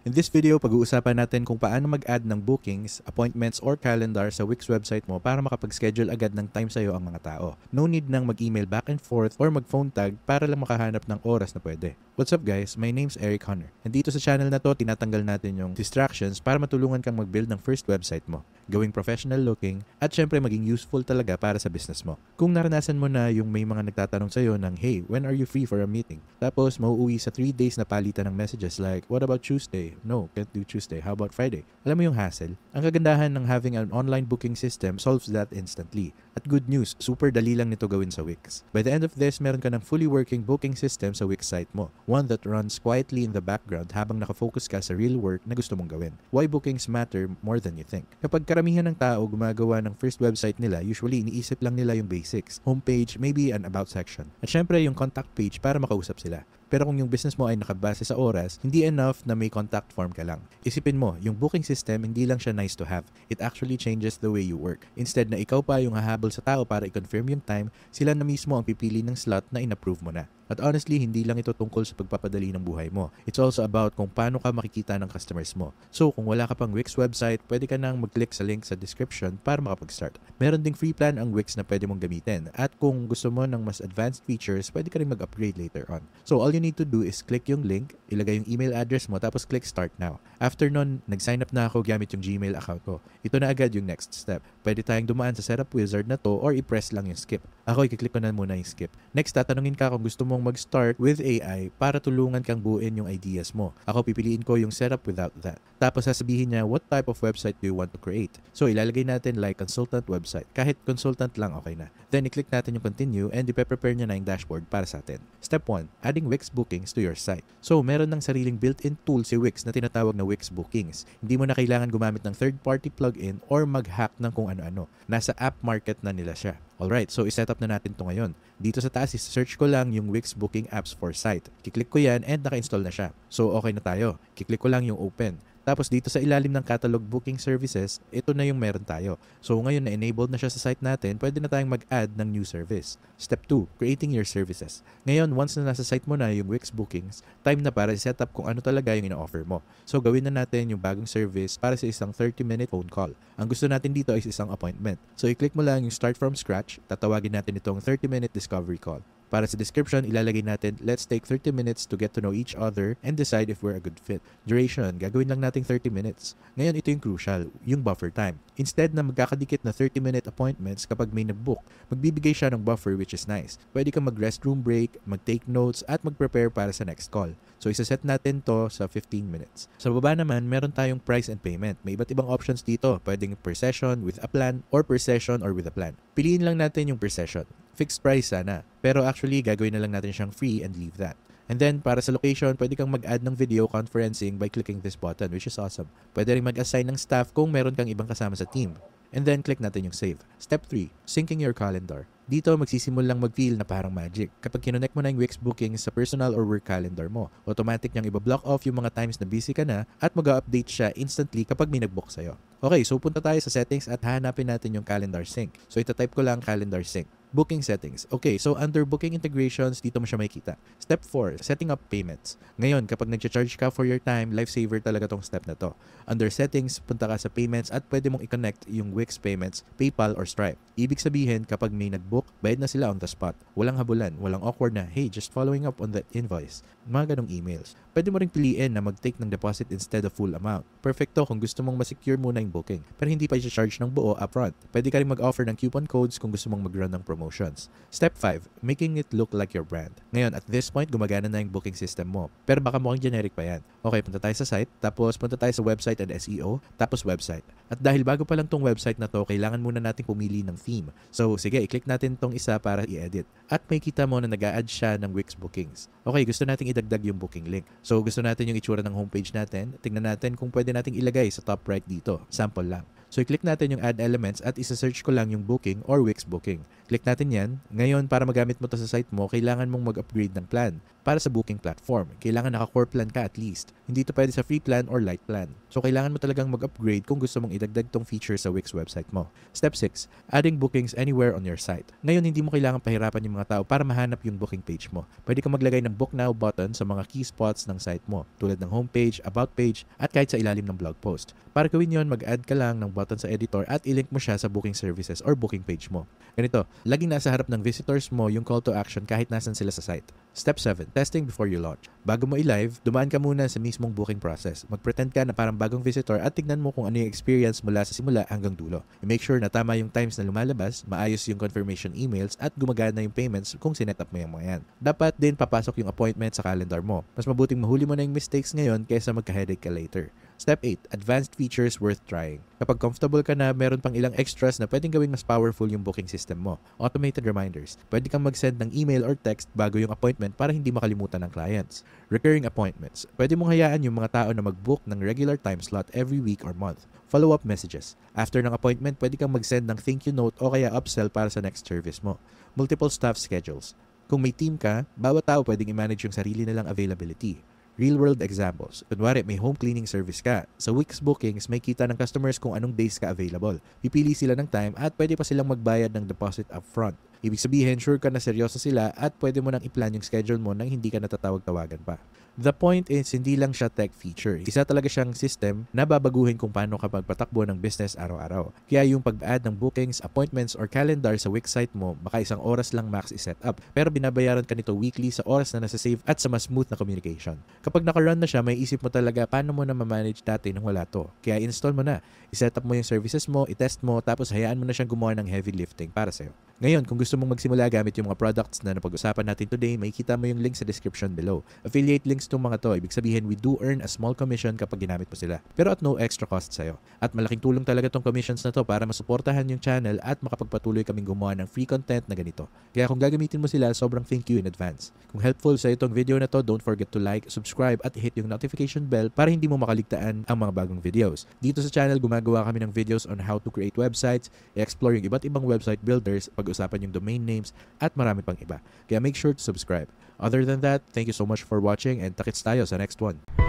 In this video, pag-uusapan natin kung paano mag-add ng bookings, appointments, or calendar sa Wix website mo para makapag-schedule agad ng time sa'yo ang mga tao. No need nang mag-email back and forth or mag-phone tag para lang makahanap ng oras na pwede. What's up guys? My name's Eric Hunter. And dito sa channel na to, tinatanggal natin yung distractions para matulungan kang mag-build ng first website mo. Gawing professional looking at syempre maging useful talaga para sa business mo. Kung naranasan mo na yung may mga nagtatanong sa'yo ng, hey, when are you free for a meeting? Tapos mauuwi sa 3 days na palitan ng messages like, what about Tuesday? No, can't do Tuesday. How about Friday? Alam mo yung hassle? Ang kagandahan ng having an online booking system solves that instantly. At good news, super dali lang nito gawin sa Wix. By the end of this, meron ka ng fully working booking system sa Wix site mo. One that runs quietly in the background habang nakafocus ka sa real work na gusto mong gawin. Why bookings matter more than you think. Kapag karamihan ng tao gumagawa ng first website nila, usually iniisip lang nila yung basics. Homepage, maybe an about section. At syempre yung contact page para makausap sila. Pero kung yung business mo ay nakabase sa oras, hindi enough na may contact form ka lang. Isipin mo, yung booking system hindi lang siya nice to have. It actually changes the way you work. Instead na ikaw pa yung hahabol sa tao para i-confirm yung time, sila na mismo ang pipili ng slot na in-approve mo na. At honestly, hindi lang ito tungkol sa pagpapadali ng buhay mo. It's also about kung paano ka makikita ng customers mo. So, kung wala ka pang Wix website, pwede ka nang mag-click sa link sa description para makapag-start. Meron ding free plan ang Wix na pwede mong gamitin. At kung gusto mo ng mas advanced features, pwede ka rin mag-upgrade later on. So, all you need to do is click yung link, ilagay yung email address mo, tapos click start now. After nun, nag-sign up na ako gamit yung Gmail account ko. Ito na agad yung next step. Pwede tayong dumaan sa setup wizard na to or i-press lang yung skip. Ako, i-click ko na muna yung skip. Next, tatanungin ka kung gusto mong mag-start with AI para tulungan kang buuin yung ideas mo. Ako, pipiliin ko yung setup without that. Tapos sasabihin niya, what type of website do you want to create? So, ilalagay natin like consultant website. Kahit consultant lang, okay na. Then, i-click natin yung continue and i-prepare niya na yung dashboard para sa atin. Step 1, adding Wix bookings to your site. So, meron ng sariling built-in tool si Wix na tinatawag na Wix bookings. Hindi mo na kailangan gumamit ng third-party plugin or mag-hack ng kung ano-ano. Nasa app market na nila siya. Alright, so iset up na natin ito ngayon. Dito sa taas, search ko lang yung Wix Booking Apps for Site. Kiklik ko yan and naka-install na siya. So okay na tayo. Kiklik ko lang yung open. Tapos dito sa ilalim ng catalog booking services, ito na yung meron tayo. So ngayon na enabled na siya sa site natin, pwede na tayong mag-add ng new service. Step 2, creating your services. Ngayon, once na nasa site mo na yung Wix bookings, time na para i-set up kung ano talaga yung ina-offer mo. So gawin na natin yung bagong service para sa isang 30-minute phone call. Ang gusto natin dito is isang appointment. So i-click mo lang yung start from scratch, tatawagin natin itong 30-minute discovery call. Para sa description, ilalagay natin, let's take 30 minutes to get to know each other and decide if we're a good fit. Duration, gagawin lang natin 30 minutes. Ngayon, ito yung crucial, yung buffer time. Instead na magkakadikit na 30-minute appointments kapag may nag-book, magbibigay siya ng buffer which is nice. Pwede kang mag-restroom break, mag-take notes, at mag-prepare para sa next call. So, isaset natin to sa 15 minutes. Sa baba naman, meron tayong price and payment. May iba't ibang options dito. Pwedeng per session, with a plan, or per session or with a plan. Piliin lang natin yung per session. Fixed price sana. Pero actually, gagawin na lang natin siyang free and leave that. And then, para sa location, pwede kang mag-add ng video conferencing by clicking this button, which is awesome. Pwede rin mag-assign ng staff kung meron kang ibang kasama sa team. And then, click natin yung save. Step 3, syncing your calendar. Dito, magsisimul lang mag-feel na parang magic. Kapag kinonect mo na yung Wix bookings sa personal or work calendar mo, automatic niyang ibablock off yung mga times na busy ka na at mag-update siya instantly kapag may nag-book sa'yo. Okay, so punta tayo sa settings at hahanapin natin yung calendar sync. So, itatype ko lang calendar sync. Booking settings. Okay, so under booking integrations, dito mo siya makikita. Step 4, setting up payments. Ngayon, kapag nag-charge ka for your time, lifesaver talaga tong step na to. Under settings, punta ka sa payments at pwede mong i-connect yung Wix payments, PayPal or Stripe. Ibig sabihin, kapag may nag-book, bayad na sila on the spot. Walang habulan, walang awkward na, hey, just following up on that invoice. Mga ganong emails. Pwede mo ring piliin na mag-take ng deposit instead of full amount. Perfecto kung gusto mong ma-secure muna yung booking, pero hindi pa i-charge ng buo upfront. Pwede ka rin mag-offer ng coupon codes kung gusto mong mag-run ng promotions. Step 5, making it look like your brand. Ngayon, at this point, gumagana na yung booking system mo. Pero baka mukhang generic pa yan. Okay, punta tayo sa site, tapos punta tayo sa website and SEO, tapos website. At dahil bago pa lang tong website na to, kailangan muna natin pumili ng theme. So, sige, i-click natin tong isa para i-edit. At may kita mo na nag-a-add siya ng Wix bookings. Okay, gusto nating idagdag yung booking link. So, gusto natin yung itsura ng homepage natin. Tingnan natin kung pwede nating ilagay sa top right dito. Sample lang. So i-click natin yung add elements at isa-search ko lang yung booking or Wix booking. Click natin yan. Ngayon, para magamit mo to sa site mo, kailangan mong mag-upgrade ng plan. Para sa booking platform, kailangan naka-core plan ka at least. Hindi to pwede sa free plan or light plan. So kailangan mo talagang mag-upgrade kung gusto mong idagdag tong feature sa Wix website mo. Step 6. Adding bookings anywhere on your site. Ngayon, hindi mo kailangan pahirapan yung mga tao para mahanap yung booking page mo. Pwede kang maglagay ng Book Now button sa mga key spots ng site mo, tulad ng homepage, about page, at kahit sa ilalim ng blog post. Para gawin yon, mag-add ka lang ng button sa editor at ilink mo siya sa booking services or booking page mo. Ganito, laging nasa harap ng visitors mo yung call to action kahit nasan sila sa site. Step 7. Testing before you launch. Bago mo i-live, dumaan ka muna sa mismong booking process. Mag-pretend ka na parang bagong visitor at tignan mo kung ano yung experience mula sa simula hanggang dulo. I-make sure na tama yung times na lumalabas, maayos yung confirmation emails, at gumagana yung payments kung sinet up mo yung mga yan. Dapat din papasok yung appointment sa calendar mo. Mas mabuting mahuli mo na yung mistakes ngayon kaysa magka-headache ka later. Step 8. Advanced features worth trying. Kapag comfortable ka na, meron pang ilang extras na pwedeng gawing mas powerful yung booking system mo. Automated reminders. Pwede kang mag-send ng email or text bago yung appointment para hindi makalimutan ng clients. Recurring appointments. Pwede mong hayaan yung mga tao na mag-book ng regular time slot every week or month. Follow-up messages. After ng appointment, pwede kang mag-send ng thank you note o kaya upsell para sa next service mo. Multiple staff schedules. Kung may team ka, bawat tao pwedeng i-manage yung sarili nilang availability. Real-world examples. Kunwari, may home cleaning service ka. Sa Wix bookings, may kita ng customers kung anong days ka available. Pipili sila ng time at pwede pa silang magbayad ng deposit upfront. Ibig sabihin, sure ka na seryoso sila at pwede mo nang i-plan yung schedule mo nang hindi ka natatawag-tawagan pa. The point is, hindi lang siya tech feature. Isa talaga siyang system na babaguhin kung paano ka magpatakbo ng business araw-araw. Kaya yung pag-add ng bookings, appointments, or calendar sa Wix site mo, baka 1 oras lang max i-set up. Pero binabayaran ka nito weekly sa oras na nasa-save at sa mas smooth na communication. Kapag naka-run na siya, may isip mo talaga paano mo na ma-manage dati nang wala to. Kaya install mo na. I-set up mo yung services mo, i-test mo, tapos hayaan mo na siyang gumawa ng heavy lifting para sa'yo. Ngayon, kung gusto mong magsimula gamit yung mga products na napag-usapan natin today, makikita mo yung link sa description below. Affiliate links itong mga to. Ibig sabihin, we do earn a small commission kapag ginamit mo sila. Pero at no extra cost sa'yo. At malaking tulong talaga tong commissions na to para masuportahan yung channel at makapagpatuloy kaming gumawa ng free content na ganito. Kaya kung gagamitin mo sila, sobrang thank you in advance. Kung helpful sa itong video na to, don't forget to like, subscribe, at hit yung notification bell para hindi mo makaligtaan ang mga bagong videos. Dito sa channel, gumagawa kami ng videos on how to create websites, i-explore yung iba't ibang website builders, pag-usapan yung domain names, at marami pang iba. Kaya make sure to subscribe. Other than that, thank you so much for watching and takits tayo sa next one.